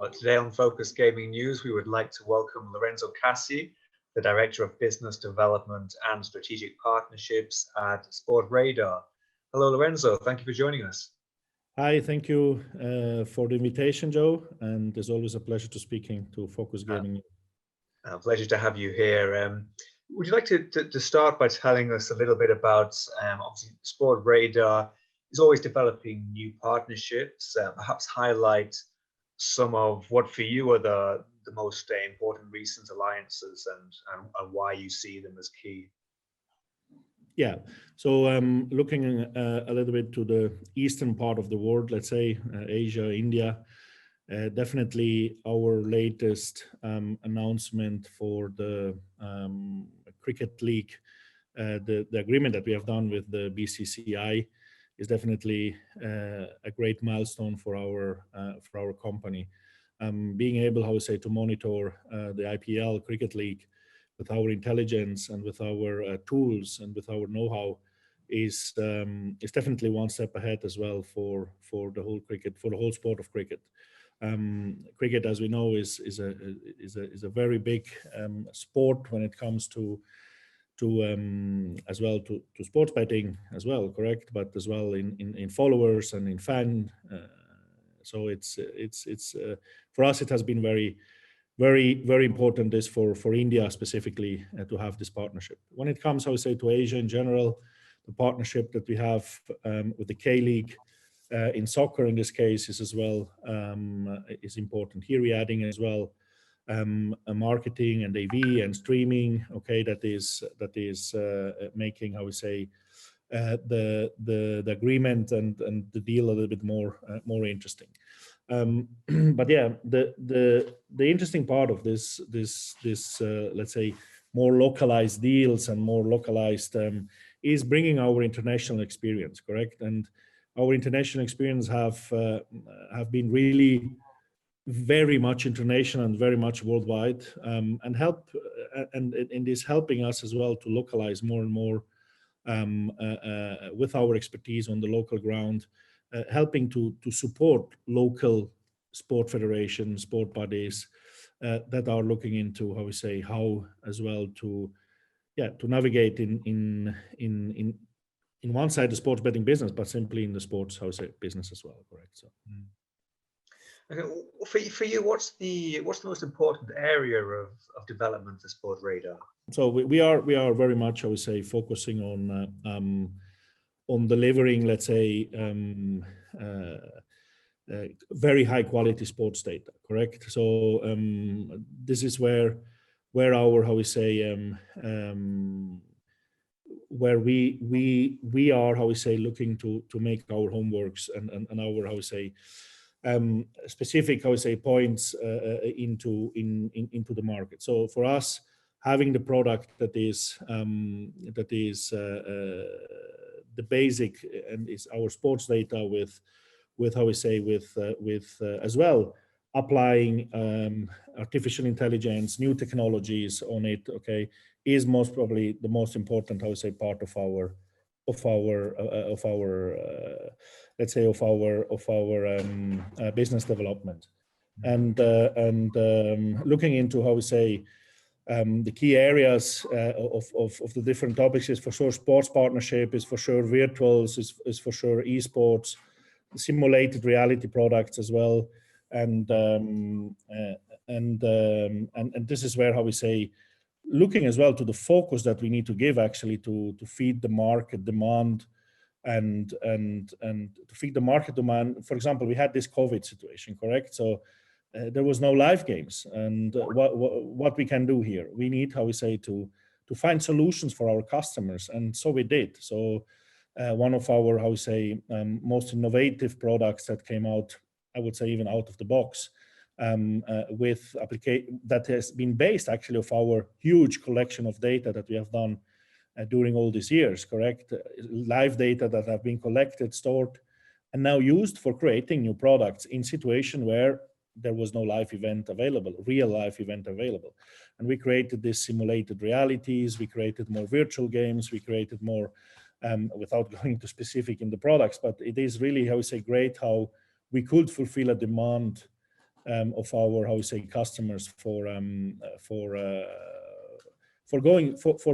Today on Focus Gaming News, we would like to welcome Lorenzo Caci, the Director of Business Development and Strategic Partnerships at Sportradar. Hello, Lorenzo. Thank you for joining us. Hi, thank you for the invitation, Joe. And it's always a pleasure to speaking to Focus Gaming. Pleasure to have you here. Would you like to start by telling us a little bit about, obviously, Sportradar is always developing new partnerships, perhaps highlight some of what for you are the most important recent alliances and why you see them as key. Yeah, so looking a little bit to the eastern part of the world, let's say Asia, India, definitely our latest announcement for the cricket league, the agreement that we have done with the BCCI is definitely a great milestone for our company. Being able, how we say, to monitor the IPL cricket league with our intelligence and with our tools and with our know-how is definitely one step ahead as well for the whole cricket, for the whole sport of cricket. Cricket, as we know, is a very big sport when it comes to as well to sports betting as well, correct? But as well in followers and in fan. So it's for us it has been very important this for India specifically to have this partnership. When it comes, I would say, to Asia in general, the partnership that we have with the K-League in soccer in this case is as well is important. Here we're adding as well a marketing and AV and streaming. Okay, that is making, how we say, the agreement and the deal a little bit more interesting. But yeah, the interesting part of this let's say more localized deals and more localized is bringing our international experience, correct? And our international experience have been really very much international and very much worldwide, and help and is helping us as well to localize more and more with our expertise on the local ground, helping to support local sport federations, sport bodies that are looking into, how we say, how as well to navigate in one side the sports betting business, but simply in the sports, how we say, business as well, correct? So. Okay, for you, what's the most important area of development for Sportradar? So we are very much, I would say, focusing on delivering, let's say, very high quality sports data, correct? So this is where our, how we say, where we are, how we say, looking to make our homeworks and our, how we say, specific, how we say, points into the market. So for us, having the product that is the basic and is our sports data with how we say, with as well applying artificial intelligence, new technologies on it, okay, is most probably the most important, how we say, part of our let's say of our business development, and looking into, how we say, the key areas of the different topics is for sure sports partnership, is for sure virtuals, is for sure esports, simulated reality products as well, and this is where, how we say, looking as well to the focus that we need to give actually to feed the market demand and to feed the market demand. For example, we had this COVID situation, correct? So there was no live games, and what we can do here, we need, how we say, to find solutions for our customers, and so we did. So one of our, how we say, most innovative products that came out, I would say even out of the box, with application that has been based actually of our huge collection of data that we have done during all these years, correct? Live data that have been collected, stored, and now used for creating new products in situation where there was no live event available, real life event available. And we created these simulated realities, we created more virtual games, we created more, without going into specific in the products, but it is really, how we say, great how we could fulfill a demand of our, how we say, customers for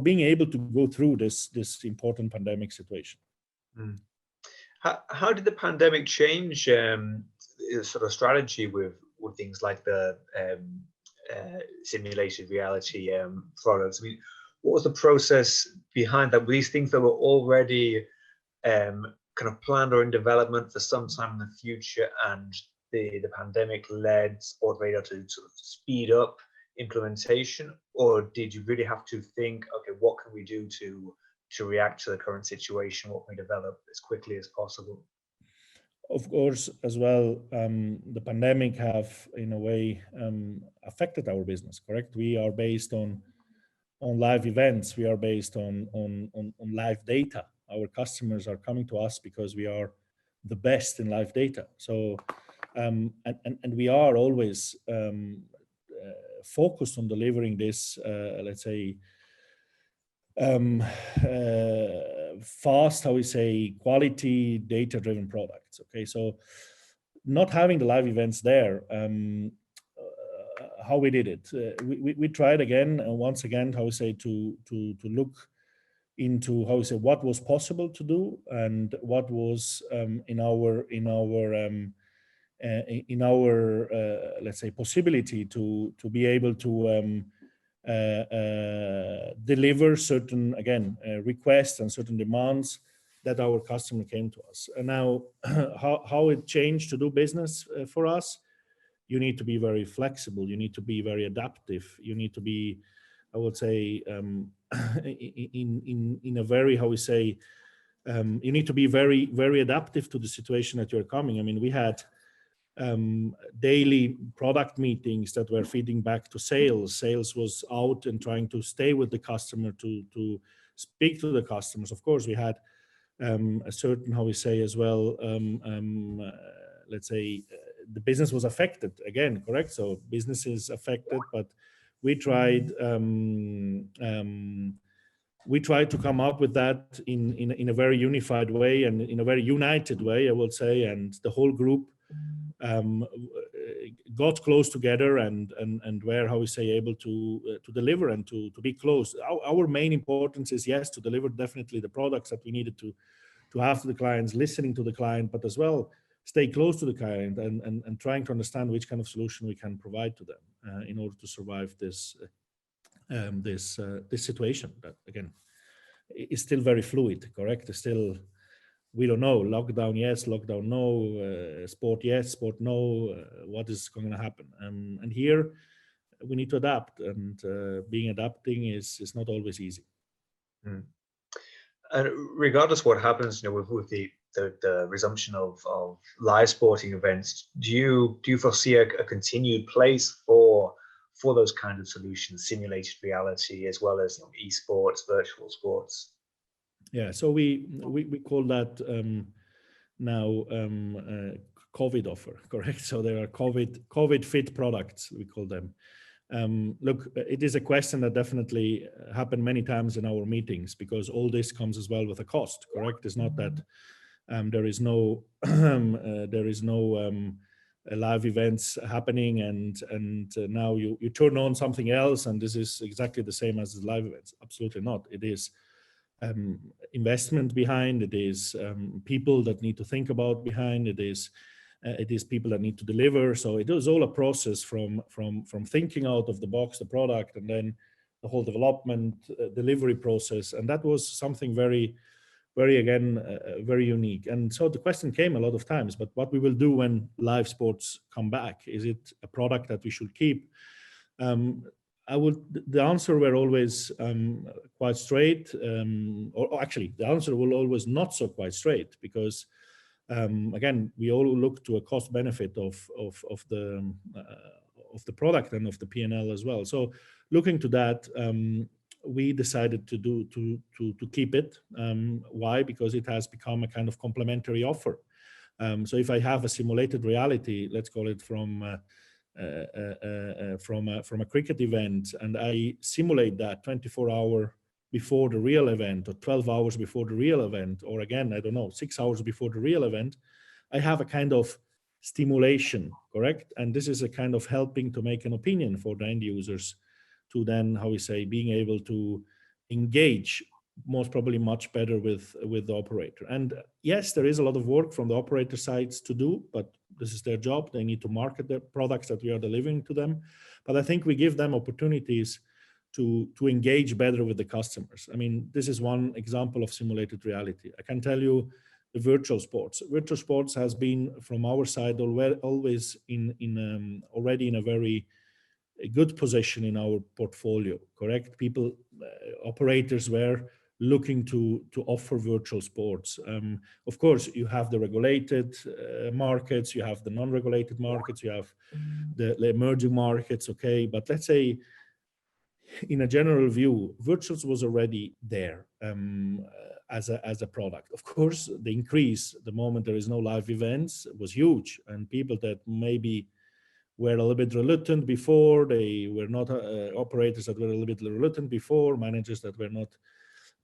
being able to go through this important pandemic situation. Mm. How did the pandemic change sort of strategy with things like the simulated reality products? I mean, what was the process behind that? Were these things that were already kind of planned or in development for some time in the future, and the pandemic led Sportradar to sort of speed up implementation, or did you really have to think, okay, what can we do to react to the current situation? What can we develop as quickly as possible? Of course, as well, the pandemic have in a way affected our business. Correct. We are based on live events. We are based on live data. Our customers are coming to us because we are the best in live data. So, and we are always focused on delivering this, let's say, fast, how we say, quality data-driven products. Okay, so not having the live events there, how we did it, we tried again and once again, how we say, to look into, how we say, what was possible to do and what was in our let's say possibility to be able to deliver certain, again, requests and certain demands that our customer came to us. And now how it changed to do business for us, you need to be very flexible, you need to be very adaptive, you need to be, I would say, in a very, how we say, you need to be very, very adaptive to the situation that you're coming. I mean, we had daily product meetings that were feeding back to sales. Sales was out and trying to stay with the customer, to speak to the customers. Of course, we had a certain, how we say, as well, let's say, the business was affected again, correct? So business is affected, but we tried to come up with that in a very unified way and in a very united way, I would say, and the whole group got close together and were, how we say, able to deliver and to be close. Our main importance is, yes, to deliver definitely the products that we needed to have to the clients, listening to the client, but as well stay close to the client and trying to understand which kind of solution we can provide to them in order to survive this situation that, again, is still very fluid, correct? It's still, we don't know, lockdown yes, lockdown no, sport yes, sport no, what is going to happen? And here we need to adapt, and being adapting is not always easy. Mm. And regardless what happens, with the resumption of live sporting events, do you foresee a continued place for those kind of solutions, simulated reality, as well as esports, virtual sports? Yeah, so we call that now COVID offer, correct? So there are COVID fit products, we call them. Look, it is a question that definitely happened many times in our meetings, because all this comes as well with a cost, correct? It's not that there is no live events happening and now you turn on something else and this is exactly the same as the live events. Absolutely not. It is investment behind, it is people that need to think about behind, it is people that need to deliver. So it is all a process from thinking out of the box the product, and then the whole development delivery process, and that was something very, very, again, very unique. And so the question came a lot of times, but what we will do when live sports come back? Is it a product that we should keep? The answer were always quite straight, or actually the answer will always not so quite straight, because again, we all look to a cost benefit of the product and of the P&L as well. So looking to that, we decided to keep it. Why? Because it has become a kind of complementary offer. So if I have a simulated reality, let's call it from a cricket event, and I simulate that 24-hour before the real event, or 12 hours before the real event, or again, I don't know, 6 hours before the real event, I have a kind of stimulation, correct? And this is a kind of helping to make an opinion for the end users to then, how we say, being able to engage most probably much better with the operator. And yes, there is a lot of work from the operator sides to do, but this is their job. They need to market the products that we are delivering to them. But I think we give them opportunities to engage better with the customers. I mean, this is one example of simulated reality. I can tell you the virtual sports. Virtual sports has been from our side always already in a very good position in our portfolio, correct? People, operators were looking to offer virtual sports. Of course, you have the regulated markets, you have the non-regulated markets, you have the emerging markets, okay? But let's say, in a general view, virtuals was already there as a product. Of course, the increase the moment there is no live events was huge, and people that maybe were a little bit reluctant before, they were not operators that were a little bit reluctant before, managers that were not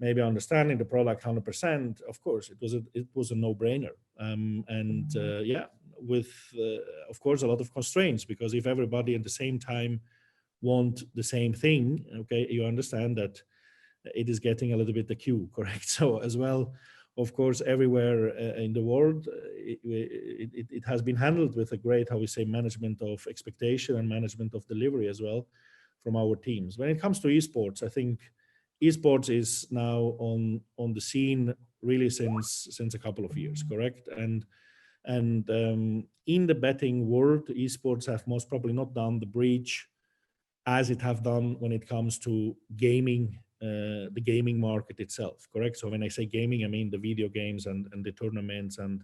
maybe understanding the product 100%. Of course, it was a no-brainer, and yeah, with of course a lot of constraints, because if everybody at the same time want the same thing, okay, you understand that it is getting a little bit the queue, correct? So as well, of course, everywhere in the world, it has been handled with a great, how we say, management of expectation and management of delivery as well from our teams. When it comes to esports, I think esports is now on the scene really since a couple of years, correct? And in the betting world, esports have most probably not done the breach as it have done when it comes to gaming, the gaming market itself, correct? So when I say gaming, I mean the video games and the tournaments and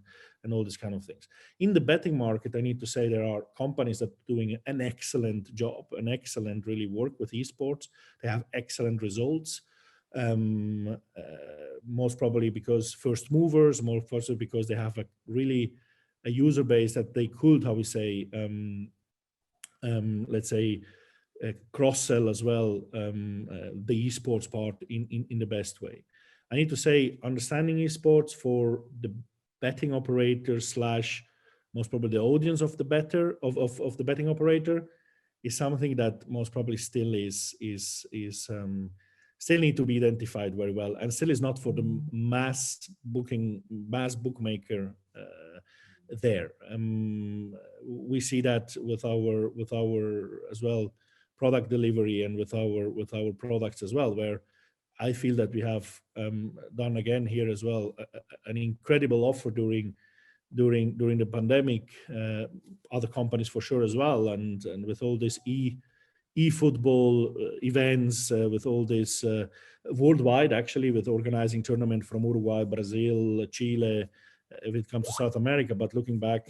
all these kind of things. In the betting market, I need to say there are companies that are doing an excellent job, an excellent really work with esports. They have excellent results. Most probably because first movers, more also because they have a user base that they could, how we say, let's say, cross-sell as well the esports part in the best way. I need to say, understanding esports for the betting operator slash most probably the audience of the better of the betting operator is something that most probably still still need to be identified very well, and still is not for the mass bookmaker there. We see that with our as well product delivery and with our products as well, where I feel that we have done again here as well an incredible offer during the pandemic. Other companies for sure as well, and with all this e-football events, with all this worldwide actually, with organizing tournament from Uruguay, Brazil, Chile, if it comes to South America, but looking back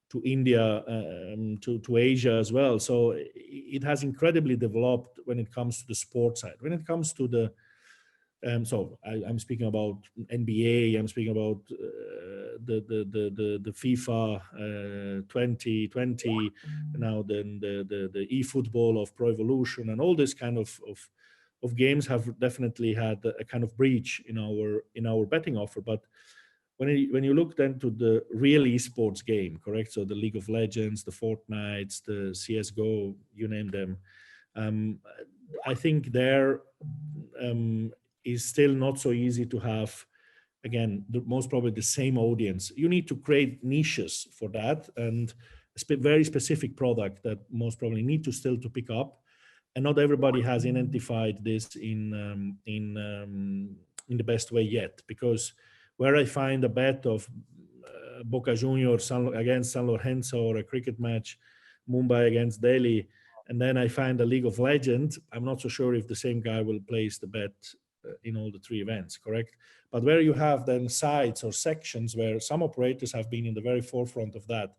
to India, to Asia as well. So it has incredibly developed when it comes to the sports side. When it comes to the so I'm speaking about NBA. I'm speaking about the FIFA 2020. Now then the eFootball of Pro Evolution and all this kind of games have definitely had a kind of breach in our betting offer. But when you look then to the real esports game, correct? So the League of Legends, the Fortnites, the CS:GO, you name them. I think there is still not so easy to have, again, most probably the same audience. You need to create niches for that, and a very specific product that most probably need to still to pick up. And not everybody has identified this in the best way yet, because where I find a bet of Boca Juniors against San Lorenzo, or a cricket match, Mumbai against Delhi, and then I find a League of Legends, I'm not so sure if the same guy will place the bet in all the three events, correct? But where you have then sites or sections where some operators have been in the very forefront of that,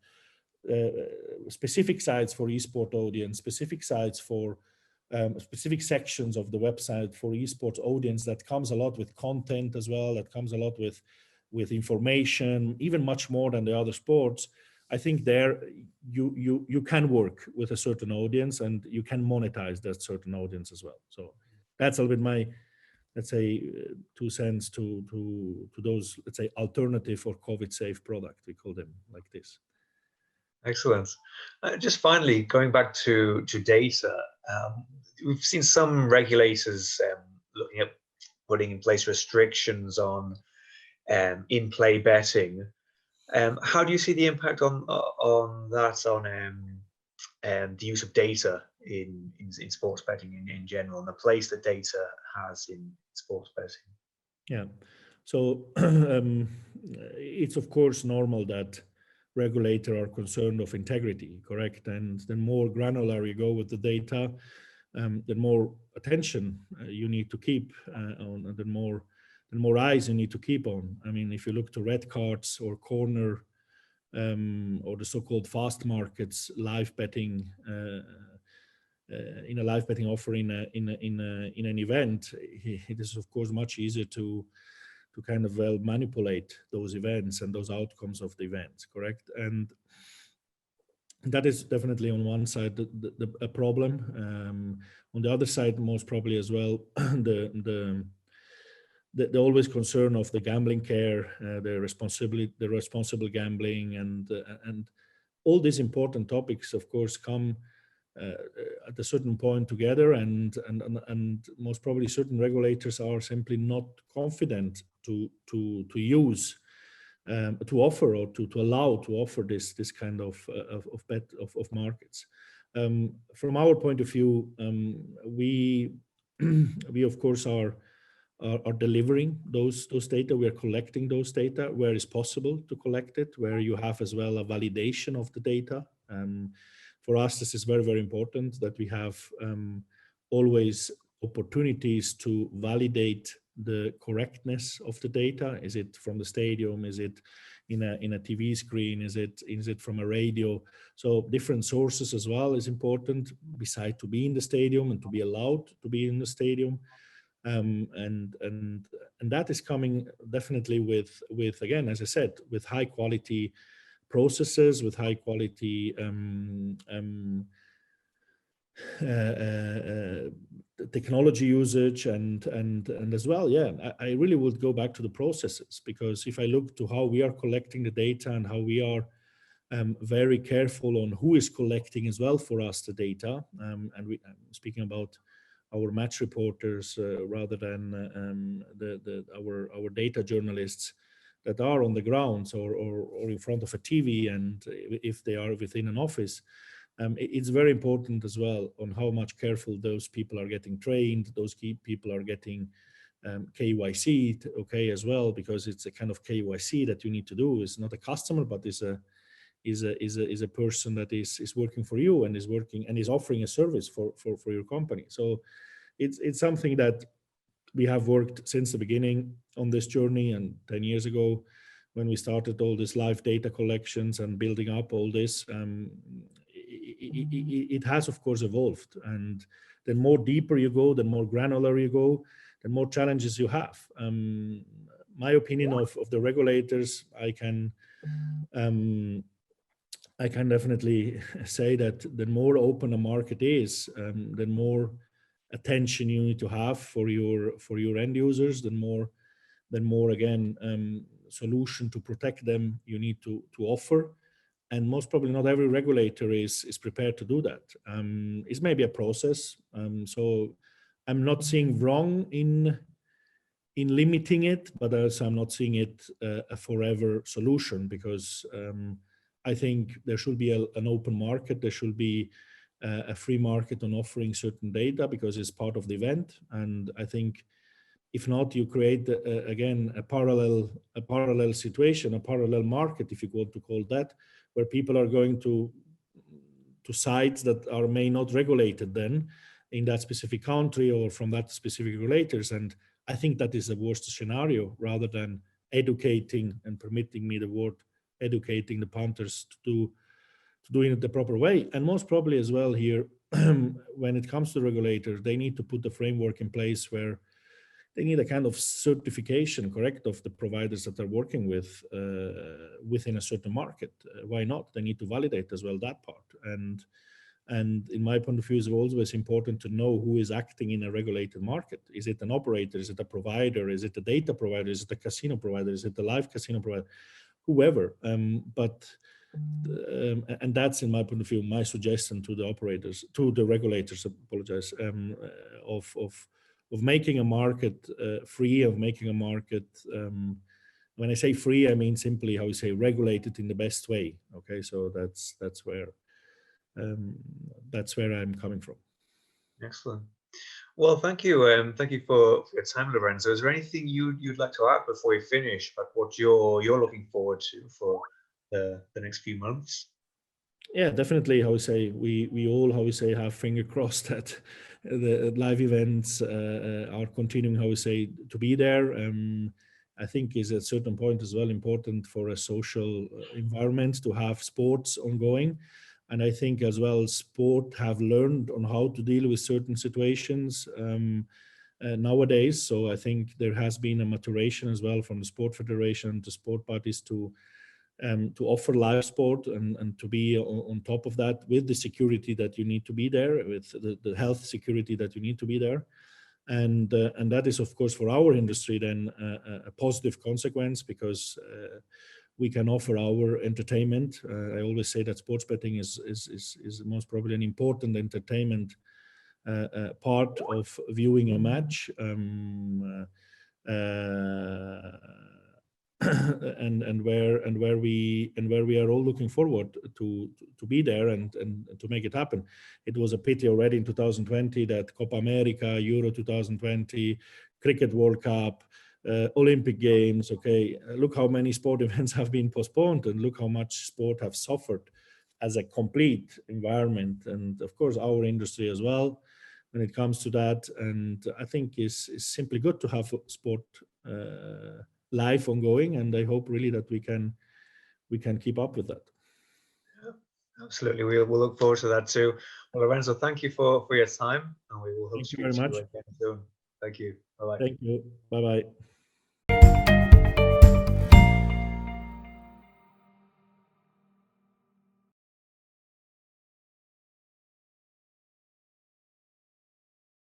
specific sites for esport audience, specific sites for specific sections of the website for esports audience, that comes a lot with content as well, that comes a lot with information, even much more than the other sports. I think there you can work with a certain audience, and you can monetize that certain audience as well. So that's a little bit let's say, 2 cents to those, let's say, alternative or COVID safe product. We call them like this. Excellent. Just finally, going back to data, we've seen some regulators looking at putting in place restrictions on in-play betting. How do you see the impact on that, on the use of data in sports betting in general, and the place that data has in sports betting? Yeah. So it's of course normal that regulators are concerned of integrity, correct? And the more granular you go with the data, the more attention you need to keep on, the more eyes you need to keep on. I mean, if you look to red cards or corner or the so-called fast markets, live betting in a live betting offer in an event, it is of course much easier to kind of well manipulate those events and those outcomes of the events, correct? And that is definitely on one side a problem. On the other side, most probably as well, the always concern of the gambling care, the responsible gambling, and all these important topics, of course, come at a certain point together, and most probably certain regulators are simply not confident to use to offer or to allow to offer this kind of markets. From our point of view, we of course are delivering those data. We are collecting those data where it's possible to collect it, where you have as well a validation of the data. For us, this is very, very important that we have always opportunities to validate the correctness of the data. Is it from the stadium? Is it in a TV screen? Is it from a radio? So different sources as well is important, beside to be in the stadium and to be allowed to be in the stadium. And that is coming definitely with again, as I said, with high quality processes, with high quality technology usage, and as well, yeah, I really would go back to the processes, because if I look to how we are collecting the data and how we are very careful on who is collecting as well for us the data, and I'm speaking about our match reporters rather than our data journalists that are on the grounds or in front of a TV, and if they are within an office. It's very important as well on how much careful those people are getting trained, those key people are getting KYC, okay, as well, because it's a kind of KYC that you need to do. It's not a customer, but is a person that is working for you and is working and is offering a service for your company. So it's something that we have worked since the beginning on this journey, and 10 years ago when we started all this live data collections and building up all this, it has of course evolved, and the more deeper you go, the more granular you go, the more challenges you have. My opinion of the regulators, I can definitely say that the more open a market is, the more attention you need to have for your end users, then more again solution to protect them you need to offer. And most probably not every regulator is prepared to do that. It's maybe a process. So I'm not seeing wrong in limiting it, but also I'm not seeing it a forever solution, because I think there should be an open market. There should be a free market on offering certain data, because it's part of the event. And I think if not, you create again a parallel situation, a parallel market, if you want to call that, where people are going to sites that are may not regulated then in that specific country or from that specific regulators. And I think that is the worst scenario, rather than educating, and permitting me the word, educating the punters to doing it the proper way. And most probably as well here, when it comes to regulators, they need to put the framework in place where they need a kind of certification, correct, of the providers that they're working with within a certain market. Why not? They need to validate as well that part. And And in my point of view, it's always important to know who is acting in a regulated market. Is it an operator? Is it a provider? Is it a data provider? Is it a casino provider? Is it a live casino provider? Whoever. And that's, in my point of view, my suggestion to the operators, to the regulators, apologize, of making a market free, of making a market. When I say free, I mean simply how you say regulated in the best way. Okay, so that's where I'm coming from. Excellent. Well, thank you. Thank you for your time, Lorenzo. Is there anything you'd like to add before we finish, like what you're looking forward to for the next few months? Yeah, definitely. How we say, we all, how we say, have finger crossed that the live events are continuing, how we say, to be there. I think is at a certain point as well important for a social environment to have sports ongoing. And I think as well, sport have learned on how to deal with certain situations nowadays. So I think there has been a maturation as well from the sport federation to sport parties to offer live sport and to be on top of that with the security that you need to be there, with the health security that you need to be there. And that is, of course, for our industry then a positive consequence, because we can offer our entertainment. I always say that sports betting is most probably an important entertainment part of viewing a match. And where we are all looking forward to be there and to make it happen. It was a pity already in 2020 that Copa America, Euro 2020, Cricket World Cup, Olympic Games. Okay, look how many sport events have been postponed, and look how much sport have suffered as a complete environment. And of course, our industry as well, when it comes to that. And I think is simply good to have sport life ongoing, and I hope really that we can keep up with that. Yeah, absolutely. We'll look forward to that too. Well, Lorenzo, thank you for your time, and we will hope to speak to you again soon. Thank you. Bye-bye. Thank you. Bye-bye.